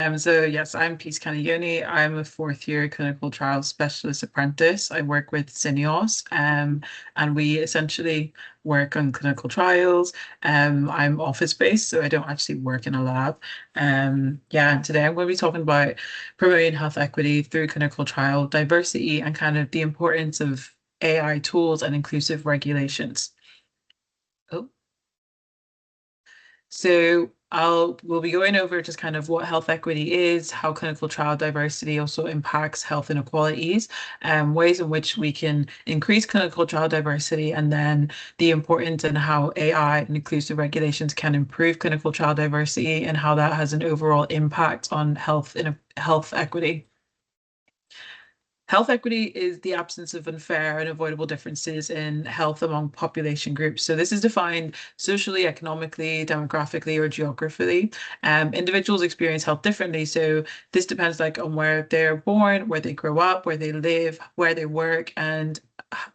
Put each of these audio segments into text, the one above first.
So yes, I'm Peace Kanengoni. I'm a fourth year clinical trials specialist apprentice. I work with Syneos, and we essentially work on clinical trials. I'm office based, so I don't actually work in a lab. Yeah, and today I'm going to be talking about promoting health equity through clinical trial diversity and kind of the importance of AI tools and inclusive regulations. Oh. So we'll be going over just kind of what health equity is, how clinical trial diversity also impacts health inequalities, ways in which we can increase clinical trial diversity, and then the importance and how AI and inclusive regulations can improve clinical trial diversity and how that has an overall impact on health equity. Health equity is the absence of unfair and avoidable differences in health among population groups. So this is defined socially, economically, demographically, or geographically. Individuals experience health differently. So this depends like on where they're born, where they grow up, where they live, where they work, and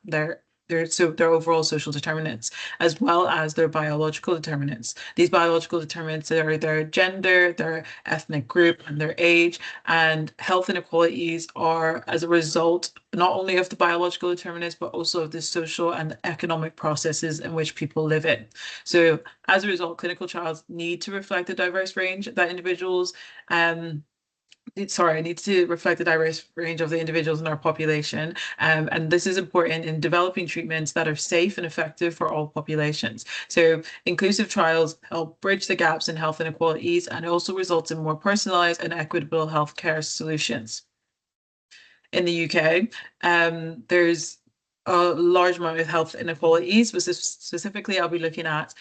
their their overall social determinants, as well as their biological determinants. These biological determinants are their gender, their ethnic group, and their age. And health inequalities are as a result not only of the biological determinants, but also of the social and economic processes in which people live in. So as a result, clinical trials need to reflect the diverse range that individuals sorry, I need to reflect the diverse range of the individuals in our population. And this is important in developing treatments that are safe and effective for all populations. So inclusive trials help bridge the gaps in health inequalities and also results in more personalized and equitable healthcare solutions. In the UK, there's a large amount of health inequalities, but specifically I'll be looking at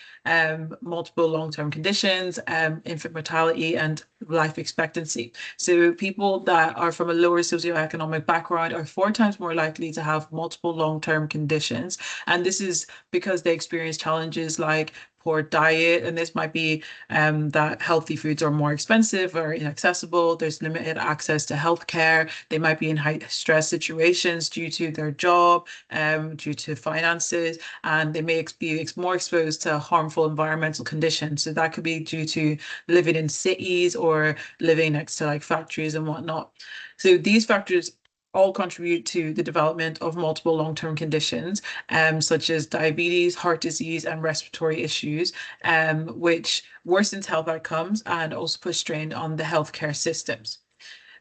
multiple long-term conditions, infant mortality and life expectancy. So people that are from a lower socioeconomic background are 4 times more likely to have multiple long-term conditions. And this is because they experience challenges like poor diet, and this might be that healthy foods are more expensive or inaccessible. There's limited access to healthcare. They might be in high stress situations due to their job, due to finances, and they may be more exposed to harmful environmental conditions. So that could be due to living in cities or living next to like factories and whatnot. So these factors all contribute to the development of multiple long-term conditions, such as diabetes, heart disease, and respiratory issues, which worsens health outcomes and also puts strain on the healthcare systems.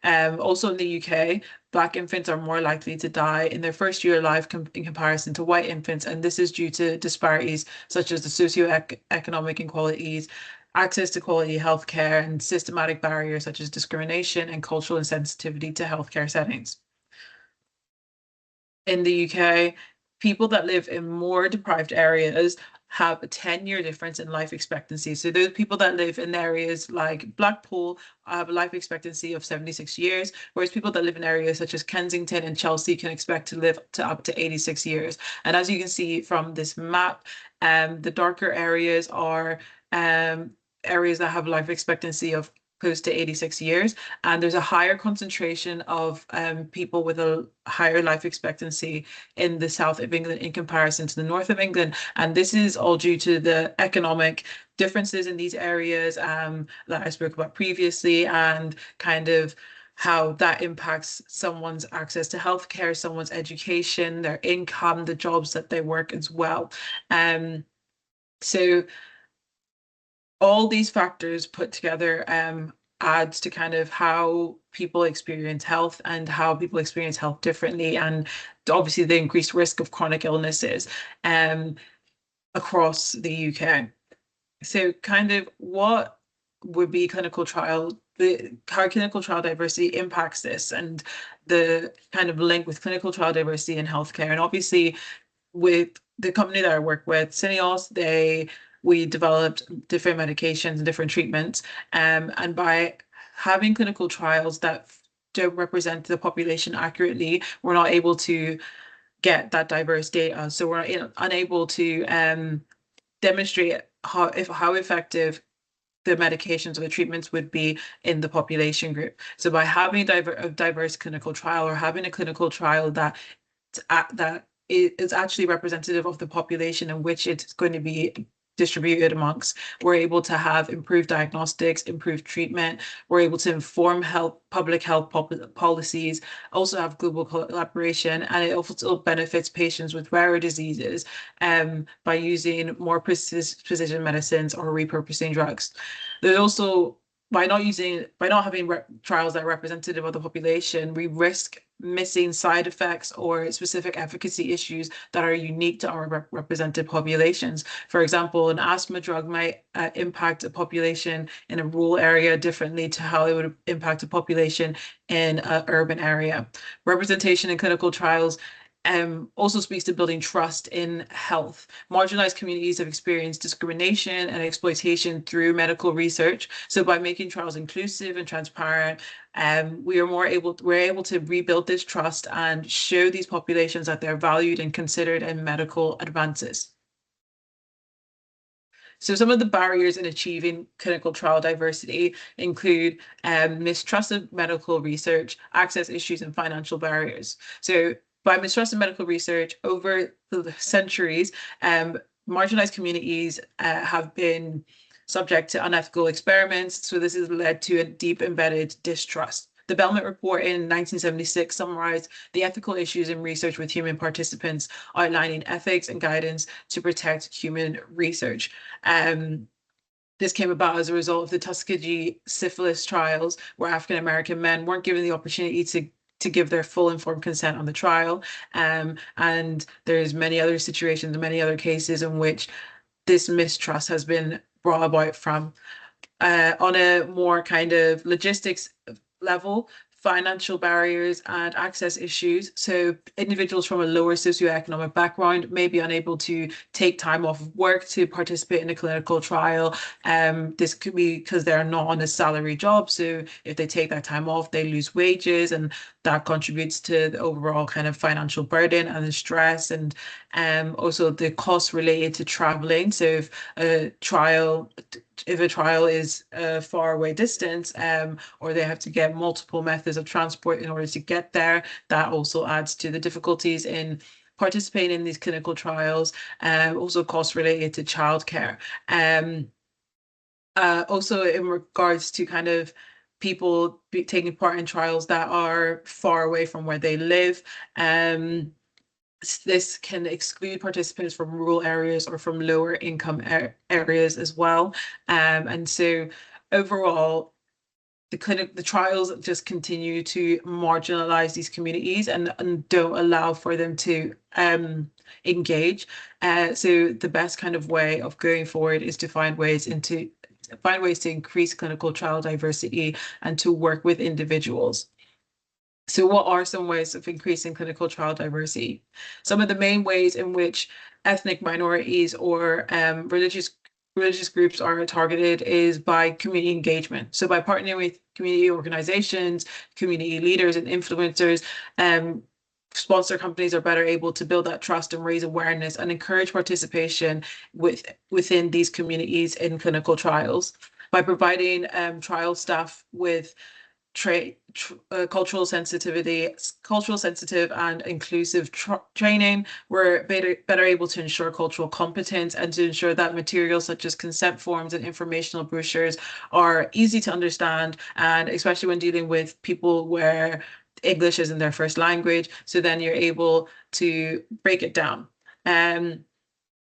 Also in the UK, Black infants are more likely to die in their first year of life in comparison to white infants, and this is due to disparities such as the socio-economic inequalities, access to quality healthcare, and systematic barriers such as discrimination and cultural insensitivity to healthcare settings. In the UK, people that live in more deprived areas have a 10-year difference in life expectancy. So those people that live in areas like Blackpool have a life expectancy of 76 years, whereas people that live in areas such as Kensington and Chelsea can expect to live to up to 86 years. And as you can see from this map, the darker areas are areas that have life expectancy of close to 86 years, and there's a higher concentration of people with a higher life expectancy in the south of England in comparison to the north of England. And this is all due to the economic differences in these areas that I spoke about previously, and kind of how that impacts someone's access to healthcare, someone's education, their income, the jobs that they work as well. So all these factors put together adds to kind of how people experience health and how people experience health differently, and obviously the increased risk of chronic illnesses across the UK. So kind of what would be how clinical trial diversity impacts this, and the kind of link with clinical trial diversity in healthcare. And obviously with the company that I work with, Syneos, we developed different medications and different treatments. And by having clinical trials that don't represent the population accurately, we're not able to get that diverse data. So we're unable to demonstrate how effective the medications or the treatments would be in the population group. So by having a diverse clinical trial, or having a clinical trial that is actually representative of the population in which it's going to be distributed amongst. We're able to have improved diagnostics, improved treatment. We're able to inform public health policies, also have global collaboration, and it also benefits patients with rarer diseases by using more precision medicines or repurposing drugs. There's also by not having trials that are representative of the population, we risk missing side effects or specific efficacy issues that are unique to our represented populations. For example, an asthma drug might impact a population in a rural area differently to how it would impact a population in an urban area. Representation in clinical trials also speaks to building trust in health. Marginalized communities have experienced discrimination and exploitation through medical research. So by making trials inclusive and transparent, we're able to rebuild this trust and show these populations that they're valued and considered in medical advances. So some of the barriers in achieving clinical trial diversity include mistrust of medical research, access issues, and financial barriers. So by mistrust of medical research over the centuries, marginalized communities have been subject to unethical experiments. So this has led to a deep embedded distrust. The Bellman Report in 1976 summarized the ethical issues in research with human participants, outlining ethics and guidance to protect human research. This came about as a result of the Tuskegee syphilis trials, where African American men weren't given the opportunity to give their full informed consent on the trial. And there's many other situations, many other cases in which this mistrust has been brought about from. On a more kind of logistics level, financial barriers and access issues. So individuals from a lower socioeconomic background may be unable to take time off of work to participate in a clinical trial. This could be because they're not on a salary job. So if they take that time off, they lose wages, and that contributes to the overall kind of financial burden and the stress, and also the costs related to traveling. So if a trial is a far away distance, or they have to get multiple methods of transport in order to get there, that also adds to the difficulties in participating in these clinical trials. Also costs related to childcare. Also in regards to kind of people taking part in trials that are far away from where they live. This can exclude participants from rural areas or from lower income areas as well. And so overall, the trials just continue to marginalize these communities and don't allow for them to engage. So the best kind of way of going forward is to find ways to increase clinical trial diversity and to work with individuals. So what are some ways of increasing clinical trial diversity? Some of the main ways in which ethnic minorities or religious groups are targeted is by community engagement. So by partnering with community organizations, community leaders, and influencers, sponsor companies are better able to build that trust and raise awareness and encourage participation within these communities in clinical trials. By providing trial staff with cultural sensitive and inclusive training, we're better able to ensure cultural competence and to ensure that materials such as consent forms and informational brochures are easy to understand, and especially when dealing with people where English isn't their first language. So then you're able to break it down.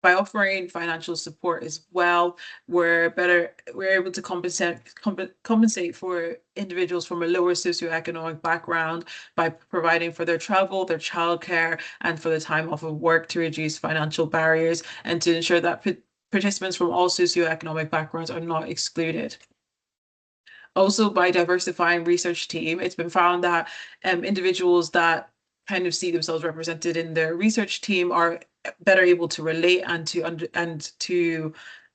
By offering financial support as well, we're able to compensate for individuals from a lower socioeconomic background by providing for their travel, their childcare, and for the time off of work to reduce financial barriers and to ensure that participants from all socioeconomic backgrounds are not excluded. Also, by diversifying research team, it's been found that individuals that kind of see themselves represented in their research team are better able to relate and to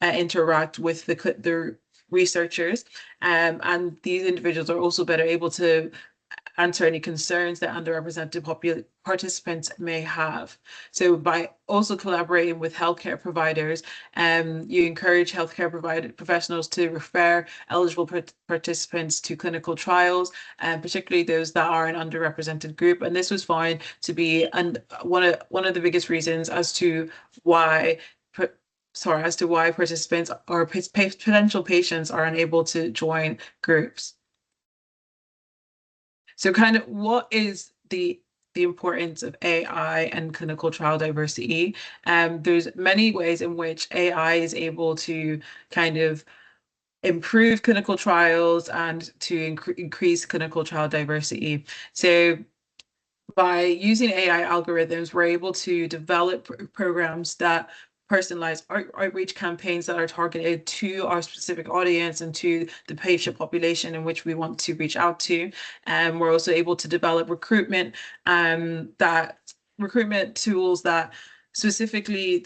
interact with the researchers, and these individuals are also better able to answer any concerns that underrepresented participants may have. So by also collaborating with healthcare providers, you encourage healthcare professionals to refer eligible participants to clinical trials, and particularly those that are an underrepresented group. And this was found to be one of the biggest reasons as to why as to why participants or potential patients are unable to join groups. So kind of what is the importance of AI and clinical trial diversity? There's many ways in which AI is able to kind of improve clinical trials and to increase clinical trial diversity. So by using AI algorithms, we're able to develop programs that personalized outreach campaigns that are targeted to our specific audience and to the patient population in which we want to reach out to. And we're also able to develop recruitment tools that specifically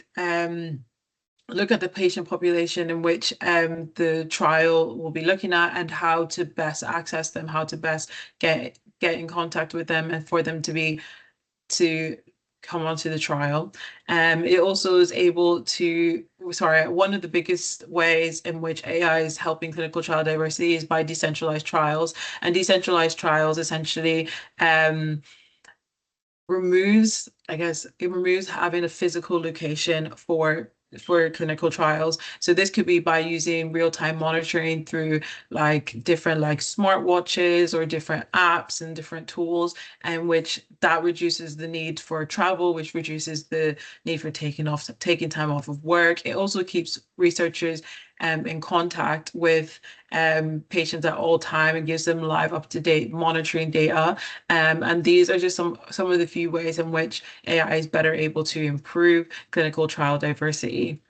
look at the patient population in which the trial will be looking at and how to best access them, how to best get in contact with them and for them to come onto the trial. It also is able to, one of the biggest ways in which AI is helping clinical trial diversity is by decentralized trials. And decentralized trials essentially removes having a physical location for clinical trials. So this could be by using real-time monitoring through like different like smartwatches or different apps and different tools, and which that reduces the need for travel, which reduces the need for taking time off of work. It also keeps researchers in contact with patients at all time and gives them live up-to-date monitoring data. And these are just some of the few ways in which AI is better able to improve clinical trial diversity.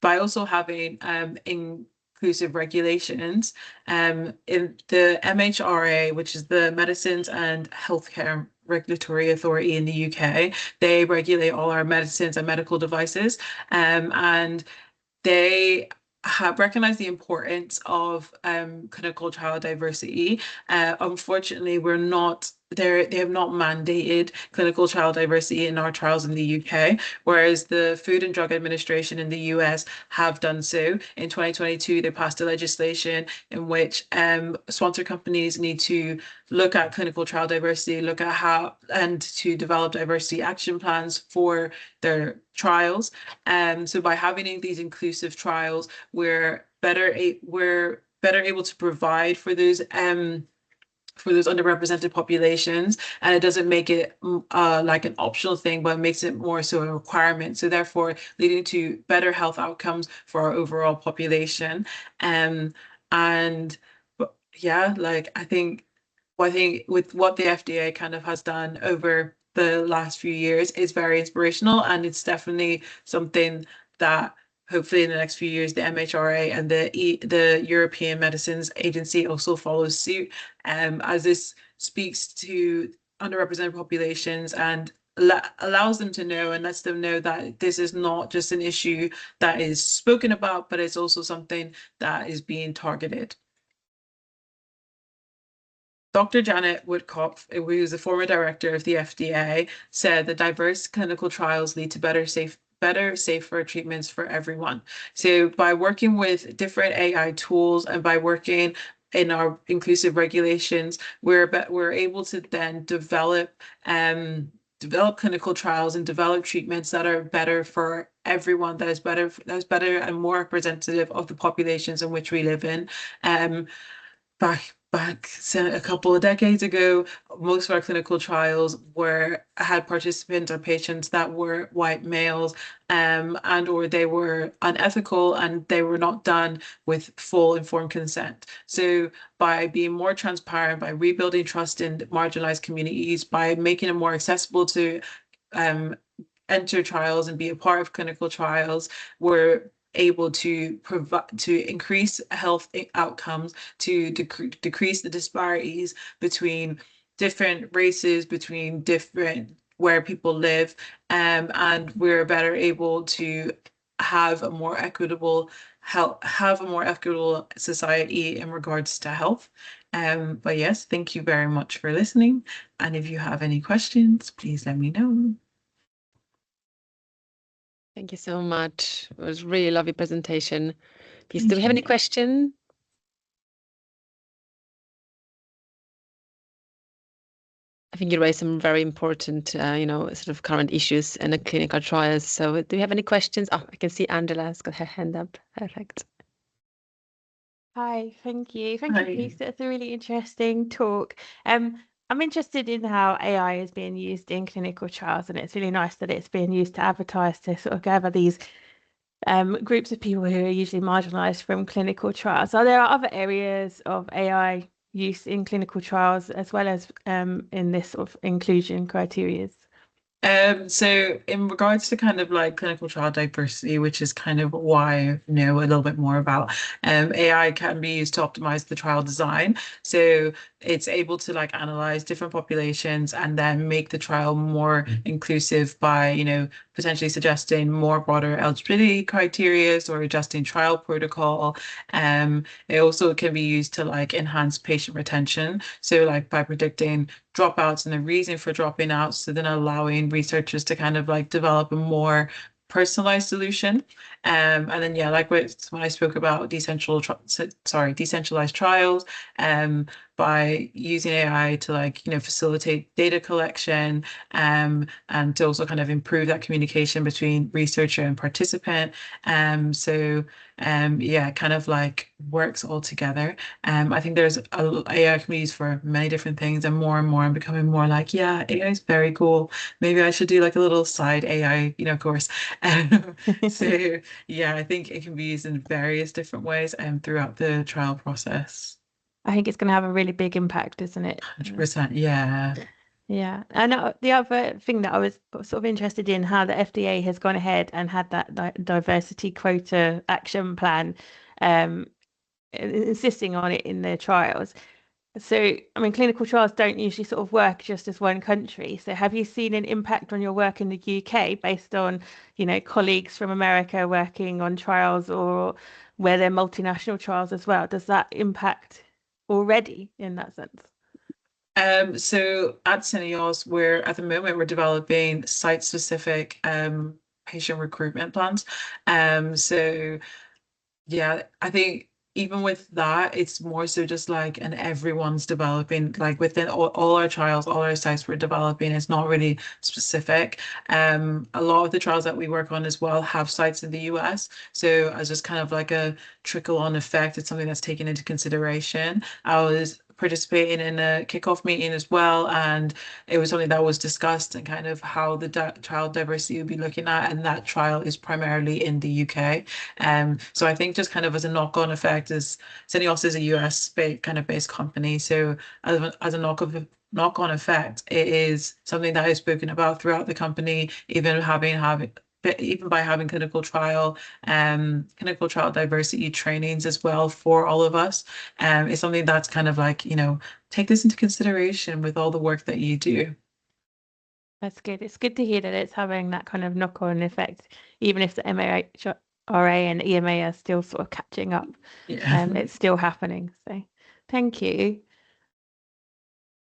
By also having inclusive regulations, in the MHRA, which is the Medicines and Healthcare Regulatory Authority in the UK, they regulate all our medicines and medical devices, and they have recognized the importance of clinical trial diversity. Unfortunately, they have not mandated clinical trial diversity in our trials in the UK, whereas the Food and Drug Administration in the US have done so. In 2022, they passed a legislation in which sponsor companies need to look at clinical trial diversity, look at how and to develop diversity action plans for their trials. So by having these inclusive trials, we're better able to provide for those underrepresented populations, and it doesn't make it like an optional thing, but it makes it more so a requirement. So therefore, leading to better health outcomes for our overall population. And yeah, like I think with what the FDA kind of has done over the last few years is very inspirational, and it's definitely something that hopefully in the next few years the MHRA and the European Medicines Agency also follows suit, as this speaks to underrepresented populations and allows them to know and lets them know that this is not just an issue that is spoken about, but it's also something that is being targeted. Dr. Janet Woodcock, who is the former director of the FDA, said that diverse clinical trials lead to better, safer treatments for everyone. So by working with different AI tools and by working in our inclusive regulations, we're able to then develop clinical trials and develop treatments that are better for everyone, that's better and more representative of the populations in which we live in. Back a couple of decades ago, most of our clinical trials had participants or patients that were white males, and or they were unethical and they were not done with full informed consent. So by being more transparent, by rebuilding trust in marginalized communities, by making it more accessible to enter trials and be a part of clinical trials, we're able to increase health outcomes, to decrease the disparities between different races, between different where people live, and we're better able to have a more equitable society in regards to health. But yes, thank you very much for listening. And if you have any questions, please let me know. Thank you so much. It was a really lovely presentation. Please, do we have any questions? think you raised some very important, sort of current issues in the clinical trials. So do you have any questions? Oh, I can see Angela's got her hand up. Perfect. Hi, thank you. Thank you, Hi. Keith. That's a really interesting talk. I'm interested in how AI is being used in clinical trials, and it's really nice that it's being used to advertise to sort of gather these groups of people who are usually marginalised from clinical trials. Are there other areas of AI use in clinical trials as well as in this sort of inclusion criteria? So in regards to kind of like clinical trial diversity, which is kind of why I know a little bit more about, AI can be used to optimize the trial design. So it's able to like analyze different populations and then make the trial more inclusive by, potentially suggesting more broader eligibility criteria or adjusting trial protocol. It also can be used to like enhance patient retention. So like by predicting dropouts and the reason for dropping out. So then allowing researchers to kind of like develop a more personalized solution. And then yeah, like when I spoke about decentralized trials, by using AI to like, facilitate data collection, and to also kind of improve that communication between researcher and participant. Yeah, kind of like works all together. I think there's AI can be used for many different things, and more I'm becoming more like, yeah, AI is very cool. Maybe I should do like a little side AI, course. So yeah, I think it can be used in various different ways and throughout the trial process. I think it's going to have a really big impact, isn't it? 100%, yeah. Yeah. And the other thing that I was sort of interested in, how the FDA has gone ahead and had that diversity quota action plan, um, insisting on it in their trials. So, I mean, clinical trials don't usually sort of work just as one country. So, have you seen an impact on your work in the UK based on, colleagues from America working on trials, or where they're multinational trials as well? Does that impact already in that sense? So at Syneos, we're at the moment we're developing site-specific patient recruitment plans. So yeah, I think even with that, it's more so just like, and everyone's developing, like within all our trials, all our sites we're developing, it's not really specific. A lot of the trials that we work on as well have sites in the US. So as just kind of like a trickle-on effect, it's something that's taken into consideration. I was participating in a kickoff meeting as well, and it was something that was discussed and kind of how the trial diversity would be looking at, and that trial is primarily in the UK. So I think just kind of as a knock-on effect, is Syneos is a US kind of based company. So as a knock-on effect, it is something that is spoken about throughout the company, even by having clinical trial diversity trainings as well for all of us. It's something that's kind of like, take this into consideration with all the work that you do. That's good. It's good to hear that it's having that kind of knock-on effect, even if the MHRA and EMA are still sort of catching up. Yeah. It's still happening. So thank you.